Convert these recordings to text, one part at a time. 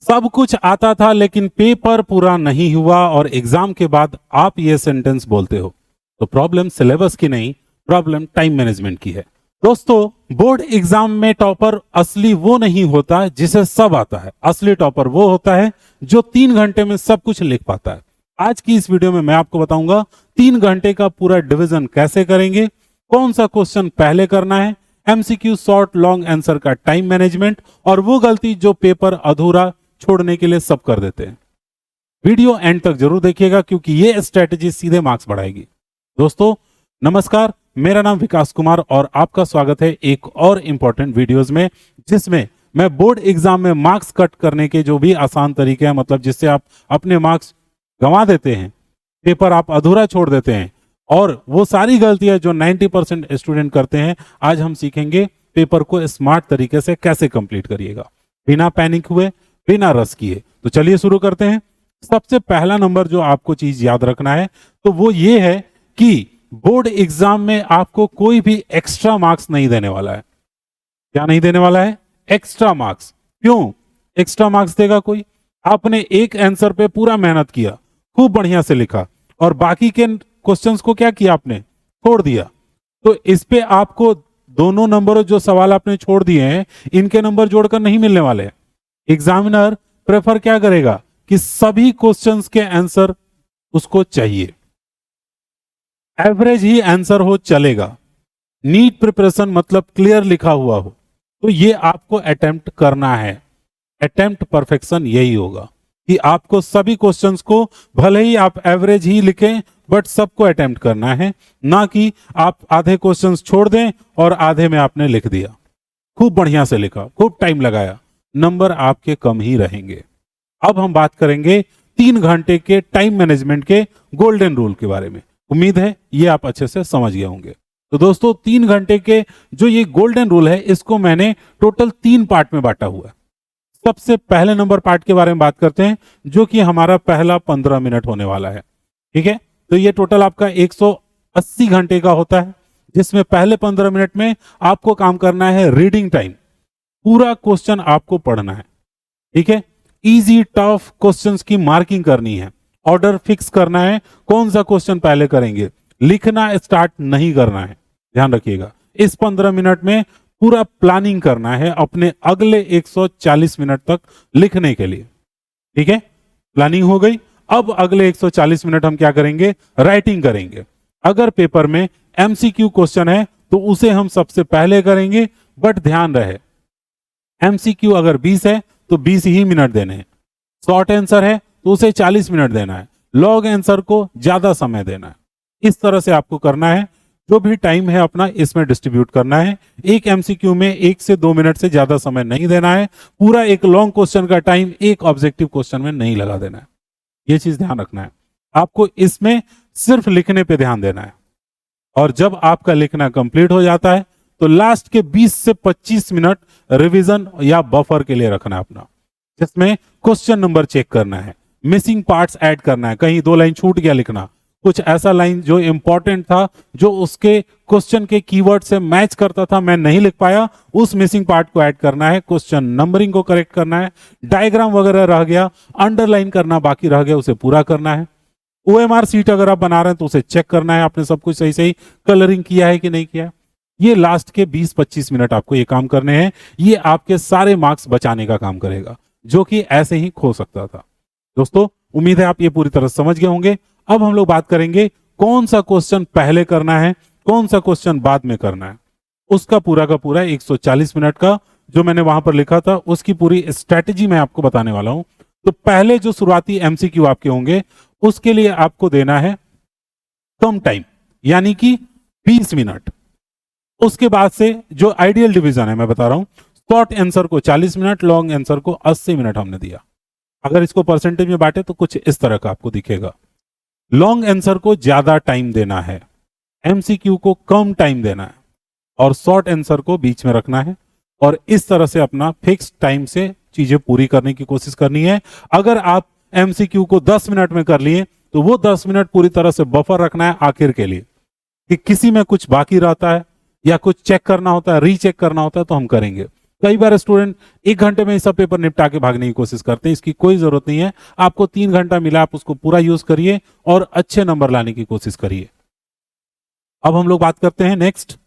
सब कुछ आता था लेकिन पेपर पूरा नहीं हुआ और एग्जाम के बाद आप ये सेंटेंस बोलते हो, तो प्रॉब्लम सिलेबस की नहीं, प्रॉब्लम टाइम मैनेजमेंट की है। दोस्तों, बोर्ड एग्जाम में टॉपर असली वो नहीं होता जिसे सब आता है। असली टॉपर वो होता है जो 3 घंटे में सब कुछ लिख पाता है। आज की इस वीडियो में मैं आपको बताऊंगा 3 घंटे का पूरा डिवीजन कैसे करेंगे, कौन सा क्वेश्चन पहले करना है, एमसीक्यू, शॉर्ट, लॉन्ग आंसर का टाइम मैनेजमेंट और वो गलती जो पेपर अधूरा छोड़ने के लिए सब कर देते हैं। वीडियो एंड तक जरूर देखिएगा क्योंकि ये स्ट्रेटेजी सीधे मार्क्स बढ़ाएगी। दोस्तों नमस्कार, मेरा नाम विकास कुमार और आपका स्वागत है एक और इंपॉर्टेंट वीडियोस में, जिसमें मैं बोर्ड एग्जाम में मार्क्स कट करने के जो भी आसान तरीके हैं, मतलब जिससे आप अपने मार्क्स गंवा देते हैं, पेपर आप अधूरा छोड़ देते हैं और वो सारी गलतियां जो 90% स्टूडेंट करते हैं, आज हम सीखेंगे पेपर को स्मार्ट तरीके से कैसे कंप्लीट करिएगा, बिना पैनिक हुए, बिना रस किए। तो चलिए शुरू करते हैं। सबसे पहला नंबर जो आपको चीज याद रखना है तो वो ये है कि बोर्ड एग्जाम में आपको कोई भी एक्स्ट्रा मार्क्स नहीं देने वाला है। क्या नहीं देने वाला है? Extra marks. क्यों एक्स्ट्रा मार्क्स देगा कोई? आपने एक आंसर पे पूरा मेहनत किया, खूब बढ़िया से लिखा और बाकी के क्वेश्चंस को क्या किया आपने? छोड़ दिया। तो इस पे आपको दोनों नंबर जो सवाल आपने छोड़ दिए हैं, इनके नंबर जोड़कर नहीं मिलने वाले हैं। एग्जामिनर प्रेफर क्या करेगा कि सभी क्वेश्चंस के आंसर उसको चाहिए, एवरेज ही आंसर हो चलेगा, नीट प्रिपरेशन मतलब क्लियर लिखा हुआ हो। तो ये आपको अटेम्प्ट करना है। अटेम्प्ट परफेक्शन यही होगा कि आपको सभी क्वेश्चंस को, भले ही आप एवरेज ही लिखें, बट सबको अटेम्प्ट करना है, ना कि आप आधे क्वेश्चंस छोड़ दें और आधे में आपने लिख दिया, खूब बढ़िया से लिखा, खूब टाइम लगाया, नंबर आपके कम ही रहेंगे। अब हम बात करेंगे 3 घंटे के टाइम मैनेजमेंट के गोल्डन रूल के बारे में। उम्मीद है ये आप अच्छे से समझ गए होंगे। तो दोस्तों 3 घंटे के जो ये गोल्डन रूल है, इसको मैंने टोटल 3 पार्ट में बांटा हुआ है। सबसे पहले नंबर पार्ट के बारे में बात करते हैं, जो कि हमारा पहला 15 मिनट होने वाला है। ठीक है, तो ये टोटल आपका 180 घंटे का होता है, जिसमें पहले 15 मिनट में आपको काम करना है रीडिंग टाइम। पूरा क्वेश्चन आपको पढ़ना है। ठीक है, इजी टफ क्वेश्चंस की मार्किंग करनी है, ऑर्डर फिक्स करना है, कौन सा क्वेश्चन पहले करेंगे, लिखना स्टार्ट नहीं करना है। ध्यान रखिएगा, इस 15 मिनट में पूरा प्लानिंग करना है अपने अगले 140 मिनट तक लिखने के लिए। ठीक है, प्लानिंग हो गई। अब अगले 140 मिनट हम क्या करेंगे? राइटिंग करेंगे। अगर पेपर में एमसीक्यू क्वेश्चन है तो उसे हम सबसे पहले करेंगे, बट ध्यान रहे एमसीक्यू अगर 20 है तो 20 ही मिनट देने हैं। शॉर्ट आंसर है तो उसे 40 मिनट देना है, लॉन्ग आंसर को ज्यादा समय देना है। इस तरह से आपको करना है। जो भी टाइम है अपना इसमें डिस्ट्रीब्यूट करना है। एक एमसीक्यू में 1 से 2 मिनट से ज्यादा समय नहीं देना है। पूरा एक लॉन्ग क्वेश्चन का टाइम एक ऑब्जेक्टिव क्वेश्चन में नहीं लगा देना है। यह चीज ध्यान रखना है। आपको इसमें सिर्फ लिखने पे ध्यान देना है और जब आपका लिखना कंप्लीट हो जाता है तो लास्ट के 20 से 25 मिनट रिवीजन या बफर के लिए रखना है अपना, जिसमें क्वेश्चन नंबर चेक करना है, मिसिंग पार्ट्स ऐड करना है, कहीं 2 लाइन छूट गया लिखना, कुछ ऐसा लाइन जो इंपॉर्टेंट था, जो उसके क्वेश्चन के कीवर्ड से मैच करता था, मैं नहीं लिख पाया, उस मिसिंग पार्ट को ऐड करना है, क्वेश्चन नंबरिंग को करेक्ट करना है, डायग्राम वगैरह रह गया, अंडरलाइन करना बाकी रह गया, उसे पूरा करना है। ओएमआर सीट अगर आप बना रहे हैं तो उसे चेक करना है आपने सब कुछ सही सही कलरिंग किया है कि नहीं किया है। ये लास्ट के 20-25 मिनट आपको ये काम करने हैं। ये आपके सारे मार्क्स बचाने का काम करेगा, जो कि ऐसे ही खो सकता था। दोस्तों उम्मीद है आप ये पूरी तरह समझ गए होंगे। अब हम लोग बात करेंगे कौन सा क्वेश्चन पहले करना है, कौन सा क्वेश्चन बाद में करना है। उसका पूरा का पूरा 140 मिनट का जो मैंने वहां पर लिखा था, उसकी पूरी स्ट्रेटेजी मैं आपको बताने वाला हूं। तो पहले जो शुरुआती एमसीक्यू आपके होंगे, उसके लिए आपको देना है कम टाइम, यानी कि 20 मिनट। उसके बाद से जो आइडियल डिवीजन है मैं बता रहा हूं, शॉर्ट आंसर को 40 मिनट, लॉन्ग आंसर को 80 मिनट हमने दिया। अगर इसको परसेंटेज में बांटे तो कुछ इस तरह का आपको दिखेगा। लॉन्ग आंसर को ज्यादा टाइम देना है, एमसीक्यू को कम टाइम देना है और शॉर्ट आंसर को बीच में रखना है और इस तरह से अपना फिक्स टाइम से चीजें पूरी करने की कोशिश करनी है। अगर आप एमसीक्यू को 10 मिनट में कर लिए तो वो 10 मिनट पूरी तरह से बफर रखना है आखिर के लिए, कि किसी में कुछ बाकी रहता है या कुछ चेक करना होता है, रीचेक करना होता है तो हम करेंगे। कई बार स्टूडेंट 1 घंटे में ये सब पेपर निपटा के भागने की कोशिश करते हैं, इसकी कोई जरूरत नहीं है। आपको 3 घंटा मिला, आप उसको पूरा यूज करिए और अच्छे नंबर लाने की कोशिश करिए। अब हम लोग बात करते हैं नेक्स्ट,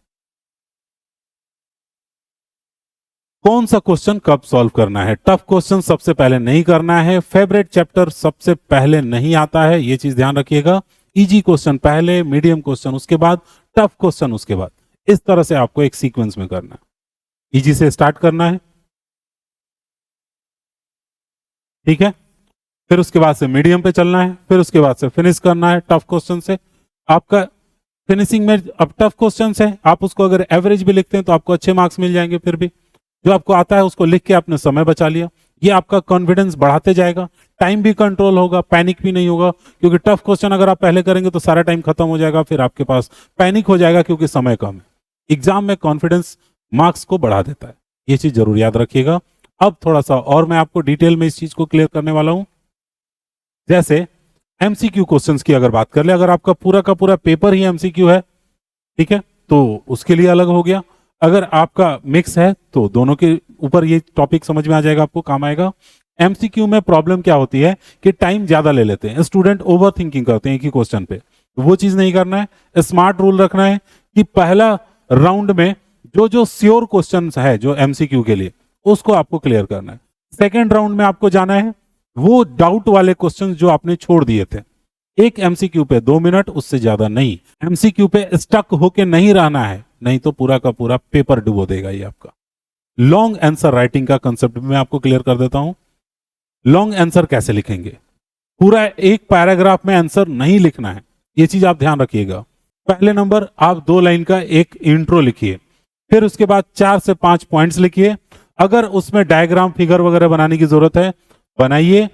कौन सा क्वेश्चन कब सॉल्व करना है। टफ क्वेश्चन सबसे पहले नहीं करना है, फेवरेट चैप्टर सबसे पहले नहीं आता है, ये चीज ध्यान रखिएगा। इजी क्वेश्चन पहले, मीडियम क्वेश्चन उसके बाद, टफ क्वेश्चन उसके बाद, इस तरह से आपको एक सीक्वेंस में करना है। इजी से स्टार्ट करना है, ठीक है, फिर उसके बाद से मीडियम पे चलना है, फिर उसके बाद से फिनिश करना है टफ क्वेश्चन से। आपका फिनिशिंग में अब टफ क्वेश्चन है, आप उसको अगर एवरेज भी लिखते हैं तो आपको अच्छे मार्क्स मिल जाएंगे। फिर भी जो आपको आता है उसको लिख के आपने समय बचा लिया, ये आपका कॉन्फिडेंस बढ़ाते जाएगा, टाइम भी कंट्रोल होगा, पैनिक भी नहीं होगा। क्योंकि टफ क्वेश्चन अगर आप पहले करेंगे तो सारा टाइम खत्म हो जाएगा, फिर आपके पास पैनिक हो जाएगा क्योंकि समय कम है। एग्जाम में कॉन्फिडेंस मार्क्स को बढ़ा देता है, ये चीज जरूर याद रखिएगा। अब थोड़ा सा और मैं आपको डिटेल में इस चीज को क्लियर करने वाला हूं। जैसे एमसीक्यू क्वेश्चंस की अगर बात कर ले, अगर आपका पूरा का पूरा पेपर ही एमसीक्यू है, ठीक है, तो उसके लिए अलग हो गया। अगर आपका मिक्स है तो दोनों के ऊपर ये टॉपिक समझ में आ जाएगा, आपको काम आएगा। एमसीक्यू में प्रॉब्लम क्या होती है कि टाइम ज्यादा ले लेते हैं स्टूडेंट, ओवर थिंकिंग करते हैं एक ही क्वेश्चन पे, वो चीज नहीं करना है। स्मार्ट रूल रखना है कि पहला राउंड में जो जो श्योर क्वेश्चन है जो एमसीक्यू के लिए, उसको आपको क्लियर करना है। सेकेंड राउंड में आपको जाना है वो डाउट वाले क्वेश्चन जो आपने छोड़ दिए थे। एक एमसीक्यू पे 2 मिनट, उससे ज्यादा नहीं। एमसीक्यू पे स्टक होके नहीं रहना है, नहीं तो पूरा का पूरा पेपर डुबो देगा ये आपका। लॉन्ग आंसर राइटिंग का कंसेप्ट भी मैं आपको क्लियर कर देता हूं। लॉन्ग आंसर कैसे लिखेंगे, पूरा एक पैराग्राफ में आंसर नहीं लिखना है, ये चीज आप ध्यान रखिएगा। पहले नंबर आप 2 लाइन का एक इंट्रो लिखिए, फिर उसके बाद 4 से 5 पॉइंट्स लिखिए। अगर उसमें डायग्राम फिगर वगैरह बनाने की जरूरत है बनाइए,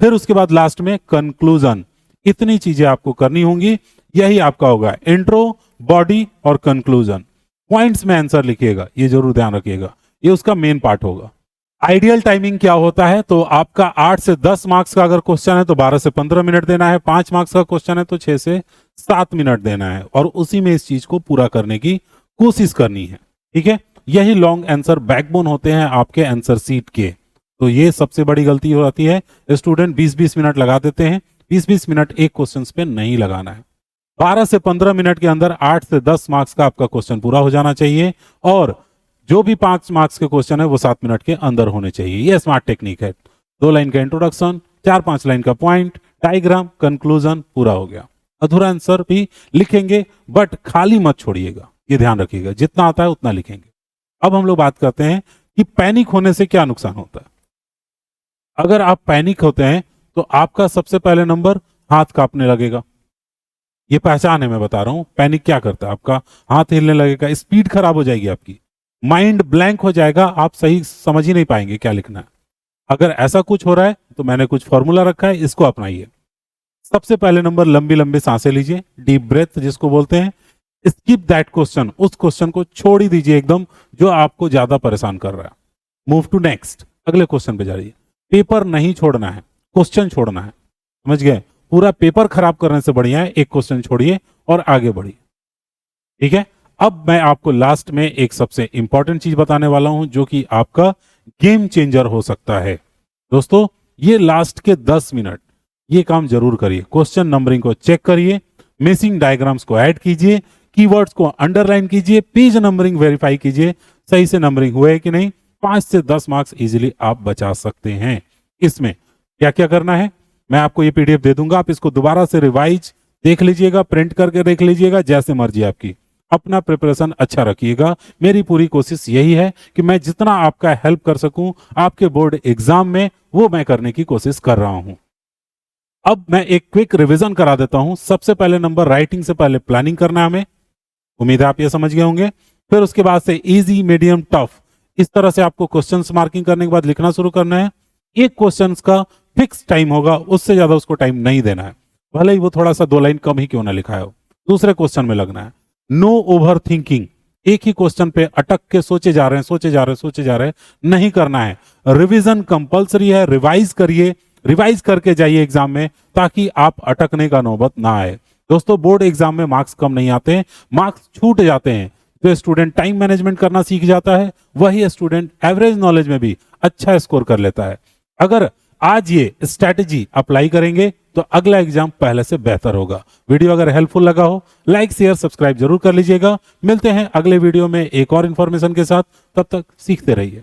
फिर उसके बाद लास्ट में कंक्लूजन। इतनी चीजें आपको करनी होंगी, यही आपका होगा इंट्रो, बॉडी और कंक्लूजन। पॉइंट्स में आंसर लिखिएगा, ये जरूर ध्यान रखिएगा, ये उसका मेन पार्ट होगा। आइडियल टाइमिंग क्या होता है, तो आपका 8 से 10 मार्क्स का अगर क्वेश्चन है तो 12 से 15 मिनट देना है, 5 मार्क्स का क्वेश्चन है तो 6 से 7 मिनट देना है, और उसी में इस चीज को पूरा करने की कोशिश करनी है, ठीक है। यही लॉन्ग आंसर बैकबोन होते हैं आपके आंसर सीट के। तो ये सबसे बड़ी गलती हो जाती है, स्टूडेंट 20-20 मिनट लगा देते हैं, 20-20 मिनट एक क्वेश्चन पे नहीं लगाना है। 12 से 15 मिनट के अंदर 8 से 10 मार्क्स का आपका क्वेश्चन पूरा हो जाना चाहिए, और जो भी 5 मार्क्स के क्वेश्चन है वो 7 मिनट के अंदर होने चाहिए। ये स्मार्ट टेक्निक है। 2 लाइन का इंट्रोडक्शन, 4-5 लाइन का पॉइंट, डायग्राम, कंक्लूजन, पूरा हो गया। अधूरा आंसर भी लिखेंगे बट खाली मत छोड़िएगा, ये ध्यान रखिएगा, जितना आता है उतना लिखेंगे। अब हम लोग बात करते हैं कि पैनिक होने से क्या नुकसान होता है। अगर आप पैनिक होते हैं तो आपका सबसे पहले नंबर हाथ कांपने लगेगा। ये पहचान है, मैं बता रहा हूं पैनिक क्या करता है। आपका हाथ हिलने लगेगा, स्पीड खराब हो जाएगी आपकी, माइंड ब्लैंक हो जाएगा, आप सही समझ ही नहीं पाएंगे क्या लिखना है। अगर ऐसा कुछ हो रहा है तो मैंने कुछ फॉर्मूला रखा है, इसको अपनाइए। सबसे पहले नंबर, लंबी लंबी सांसें लीजिए, डीप ब्रेथ जिसको बोलते हैं। स्किप दैट क्वेश्चन, उस क्वेश्चन को छोड़ ही दीजिए एकदम जो आपको ज्यादा परेशान कर रहा है। मूव टू नेक्स्ट, अगले क्वेश्चन पे जाइए। पेपर नहीं छोड़ना है, क्वेश्चन छोड़ना है, समझ गए। पूरा पेपर खराब करने से बढ़िया है एक क्वेश्चन छोड़िए और आगे बढ़िए, ठीक है। अब मैं आपको लास्ट में एक सबसे इंपॉर्टेंट चीज बताने वाला हूं जो कि आपका गेम चेंजर हो सकता है। दोस्तों, ये लास्ट के 10 मिनट ये काम जरूर करिए। क्वेश्चन नंबरिंग को चेक करिए, मिसिंग डायग्राम्स को ऐड कीजिए, कीवर्ड्स को अंडरलाइन कीजिए, पेज नंबरिंग वेरीफाई कीजिए सही से नंबरिंग हुए है कि नहीं। 5 से 10 मार्क्स इजीली आप बचा सकते हैं। इसमें क्या क्या करना है मैं आपको ये पीडीएफ दे दूंगा, आप इसको दोबारा से रिवाइज देख लीजिएगा, प्रिंट करके देख लीजिएगा, जैसे मर्जी आपकी। अपना प्रिपरेशन अच्छा रखिएगा। मेरी पूरी कोशिश यही है कि मैं जितना आपका हेल्प कर सकूं आपके बोर्ड एग्जाम में, वो मैं करने की कोशिश कर रहा हूं। अब मैं एक क्विक रिवीजन करा देता हूं। सबसे पहले नंबर, राइटिंग से पहले प्लानिंग करना है हमें, उम्मीद है आप ये समझ गए होंगे। फिर उसके बाद से इजी, मीडियम, टफ, इस तरह से आपको क्वेश्चंस मार्किंग करने के बाद लिखना शुरू करना है। एक क्वेश्चन का फिक्स टाइम होगा, उससे ज्यादा उसको टाइम नहीं देना है, भले ही वो थोड़ा सा 2 लाइन कम ही क्यों ना लिखा है। दूसरे क्वेश्चन में लगना है। नो ओवर थिंकिंग, एक ही क्वेश्चन पे अटक के सोचे जा रहे हैं, नहीं करना है। रिवीजन कंपलसरी है, रिवाइज करिए, रिवाइज करके जाइए एग्जाम में, ताकि आप अटकने का नौबत ना आए। दोस्तों, बोर्ड एग्जाम में मार्क्स कम नहीं आते, मार्क्स छूट जाते हैं जो स्टूडेंट टाइम मैनेजमेंट करना सीख जाता है वही स्टूडेंट एवरेज नॉलेज में भी अच्छा स्कोर कर लेता है। अगर आज ये स्ट्रैटेजी अप्लाई करेंगे तो अगला एग्जाम पहले से बेहतर होगा। वीडियो अगर हेल्पफुल लगा हो लाइक शेयर सब्सक्राइब जरूर कर लीजिएगा। मिलते हैं अगले वीडियो में एक और इंफॉर्मेशन के साथ, तब तक सीखते रहिए।